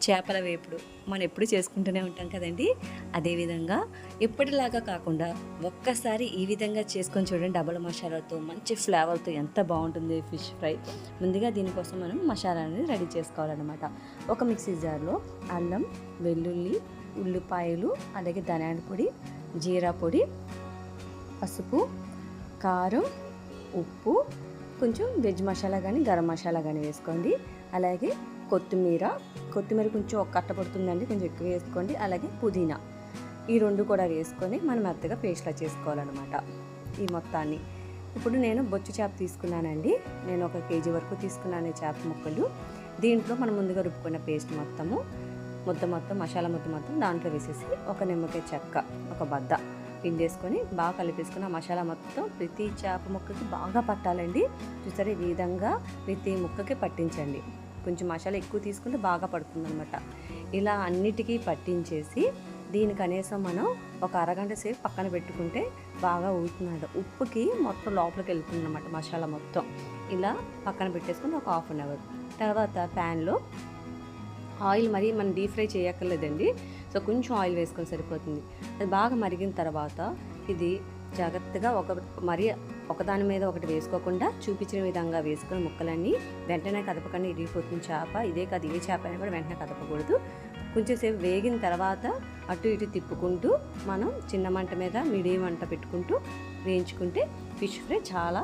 చేపల వేపుడు మనం ఎప్పుడు చేసుకుంటూనే ఉంటాం కదండి. అదేవిధంగా ఎప్పటిలాగా కాకుండా ఒక్కసారి ఈ విధంగా చేసుకొని చూడండి. డబల్ మసాలాతో మంచి ఫ్లేవర్తో ఎంత బాగుంటుంది ఫిష్ ఫ్రై. ముందుగా దీనికోసం మనం మసాలాని రెడీ చేసుకోవాలన్నమాట. ఒక మిక్సీ జార్లో అల్లం, వెల్లుల్లి, ఉల్లిపాయలు, అలాగే ధనియాల పొడి, జీరా పొడి, పసుపు, కారం, ఉప్పు, కొంచెం వెజ్ మసాలా కానీ గరం మసాలా కానీ వేసుకోండి. అలాగే కొత్తిమీర కొంచెం ఒక కట్ట పడుతుందండి, కొంచెం ఎక్కువ వేసుకోండి. అలాగే పుదీనా, ఈ రెండు కూడా వేసుకొని మనం మెత్తగా పేస్ట్లా చేసుకోవాలన్నమాట ఈ మొత్తాన్ని. ఇప్పుడు నేను బొచ్చు చేప తీసుకున్నానండి. నేను 1 కేజీ వరకు తీసుకున్నాను ఈ చేప ముక్కలు. దీంట్లో మనం ముందుగా రుబ్బుకున్న పేస్ట్ మొత్తం మసాలా మొత్తం దాంట్లో వేసేసి ఒక నిమ్మకాయ చెక్క, ఒక బద్ద పిండేసుకొని బాగా కలిపేసుకుని ఆ మసాలా మొత్తం ప్రతి చేప ముక్కకి బాగా పట్టాలండి. చూసారా, ఈ విధంగా ప్రతి ముక్కకి పట్టించండి. కొంచెం మసాలా ఎక్కువ తీసుకుంటే బాగా పడుతుందన్నమాట. ఇలా అన్నిటికీ పట్టించేసి దీని కనీసం మనం ఒక అరగంట సేపు పక్కన పెట్టుకుంటే బాగా ఊరుతుందంట. ఉప్పుకి మొత్తం లోపలికి వెళ్తుందన్నమాట మసాలా మొత్తం. ఇలా పక్కన పెట్టేసుకుని ఒక హాఫ్ అన్ అవర్ తర్వాత ప్యాన్లో ఆయిల్ మరి మనం డీప్ ఫ్రై చేయక్కర్లేదండి. సో కొంచెం ఆయిల్ వేసుకొని సరిపోతుంది. అది బాగా మరిగిన తర్వాత ఇది జాగ్రత్తగా ఒకదాని మీద ఒకటి వేసుకోకుండా చూపించిన విధంగా వేసుకొని ముక్కలన్నీ వెంటనే కదపకండి, ఇరిగిపోతుంది చేప. ఇదే కాదు, ఏ చేప అయినా కూడా వెంటనే కదపకూడదు. కొంచెం సేపు వేగిన తర్వాత అటు ఇటు తిప్పుకుంటూ మనం చిన్న మంట మీద మీడియం మంట పెట్టుకుంటూ వేయించుకుంటే ఫిష్ ఫ్రై చాలా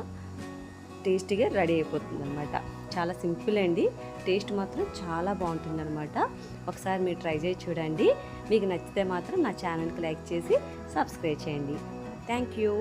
టేస్టీగా రెడీ అయిపోతుంది అనమాట. చాలా సింపుల్ అండి, టేస్ట్ మాత్రం చాలా బాగుంటుంది అనమాట. ఒకసారి మీరు ట్రై చేసి చూడండి. మీకు నచ్చితే మాత్రం నా ఛానల్కి లైక్ చేసి సబ్స్క్రైబ్ చేయండి. Thank you.